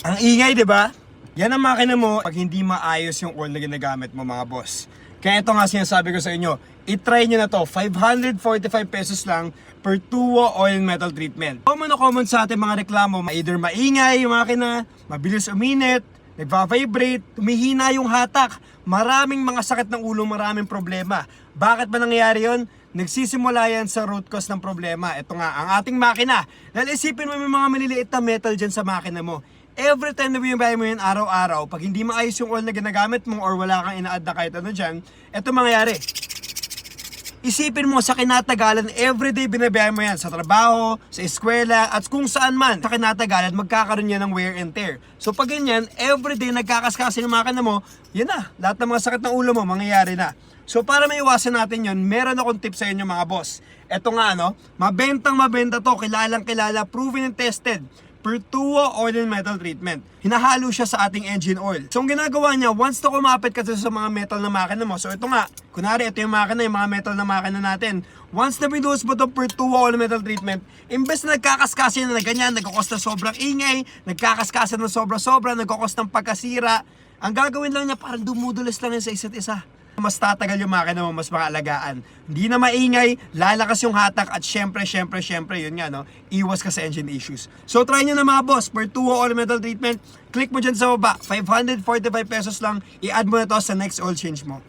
Ang ingay, di ba? Yan ang makina mo pag hindi maayos yung oil na ginagamit mo, mga boss. Kaya ito nga sinasabi ko sa inyo, itry nyo na to. 545 pesos lang per Tuo oil metal treatment. Common na common sa ating mga reklamo, either maingay yung makina, mabilis uminit, nagva-vibrate, tumihina yung hatak, maraming mga sakit ng ulo, maraming problema. Bakit ba nangyayari yun? Nagsisimula yan sa root cause ng problema. Ito nga, ang ating makina. Dahil isipin mo may mga maliliit na metal dyan sa makina mo. Every time na binabayad mo yun araw-araw, pag hindi maayos yung oil na ginagamit mo or wala kang ina-add na kahit ano dyan, ito mangyayari. Isipin mo sa kinatagalan, everyday binabayad mo yan sa trabaho, sa eskwela, at kung saan man. Sa kinatagalan, magkakaroon yan ng wear and tear. So pag ganyan, everyday nagkakaskasin yung makina mo, yan na, lahat ng mga sakit ng ulo mo, mangyayari na. So para maiwasan natin yun, meron akong tip sa inyo mga boss. Ito nga mabenta to, kilalang kilala, proven and tested. Per Tuo oil and metal treatment. Hinahalo siya sa ating engine oil. So ang ginagawa niya, once to kumapit ka sa mga metal na makina mo, so ito nga, kunwari ito yung makina, yung mga metal na makina natin. Once na binuhos mo ito per Tuo oil and metal treatment, imbes na nagkakaskasin na ganyan, nagkakos na sobrang ingay, nagkakaskasin na sobra-sobra, nagkakos ng pagkasira, ang gagawin lang niya parang dumudulas lang yan sa isa't isa. Mas tatagal yung makina mo, mas makaalagaan. Hindi na maingay, lalakas yung hatak at syempre, yun nga, iwas ka sa engine issues. So try nyo na mga boss, per Tuo oil metal treatment, click mo dyan sa baba, 545 pesos lang, i-add mo na to sa next oil change mo.